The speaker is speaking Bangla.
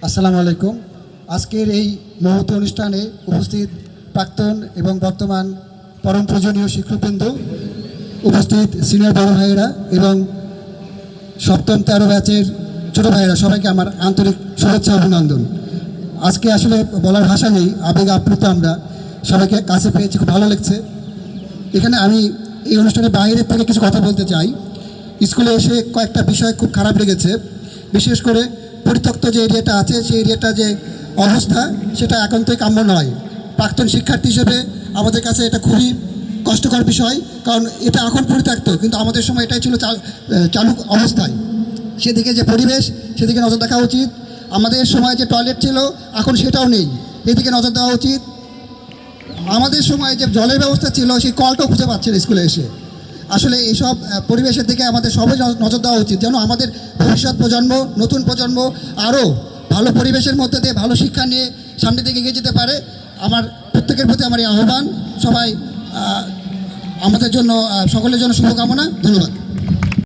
আসসালামু আলাইকুম। আজকের এই মহতী অনুষ্ঠানে উপস্থিত প্রাক্তন এবং বর্তমান পরম পূজনীয় শিক্ষকবৃন্দ, উপস্থিত সিনিয়র বড় ভাইয়েরা এবং সপ্তম 13 ব্যাচের ছোটো ভাইয়েরা, সবাইকে আমার আন্তরিক শুভেচ্ছা অভিনন্দন। আজকে আসলে বলার ভাষা নেই, আবেগ আপ্লুত আমরা, সবাইকে কাছে পেয়েছি, খুব ভালো লাগছে। এখানে আমি এই অনুষ্ঠানের বাইরের থেকে কিছু কথা বলতে চাই। স্কুলে এসে কয়েকটা বিষয় খুব খারাপ লেগেছে। বিশেষ করে পরিত্যক্ত যে এরিয়াটা আছে, সেই এরিয়াটা যে অবস্থা, সেটা একান্তই কাম্য নয়। প্রাক্তন শিক্ষার্থী হিসেবে আমাদের কাছে এটা খুবই কষ্টকর বিষয়, কারণ এটা এখন পরিত্যক্ত, কিন্তু আমাদের সময় এটাই ছিল চালু অবস্থায়। সেদিকে যে পরিবেশ, সেদিকে নজর দেখা উচিত। আমাদের সময় যে টয়লেট ছিল, এখন সেটাও নেই, এদিকে নজর দেওয়া উচিত। আমাদের সময় যে জলের ব্যবস্থা ছিল, সেই কলটাও খুঁজে পাচ্ছে না স্কুলে এসে। আসলে এইসব পরিবেশের দিকে আমাদের সবাই নজর দেওয়া উচিত, যেন আমাদের ভবিষ্যৎ প্রজন্ম, নতুন প্রজন্ম আরও ভালো পরিবেশের মধ্যে দিয়ে ভালো শিক্ষা নিয়ে সামনের দিকে এগিয়ে যেতে পারে। আমার প্রত্যেকের প্রতি আমার এই আহ্বান। সবাই আমাদের জন্য, সকলের জন্য শুভকামনা। ধন্যবাদ।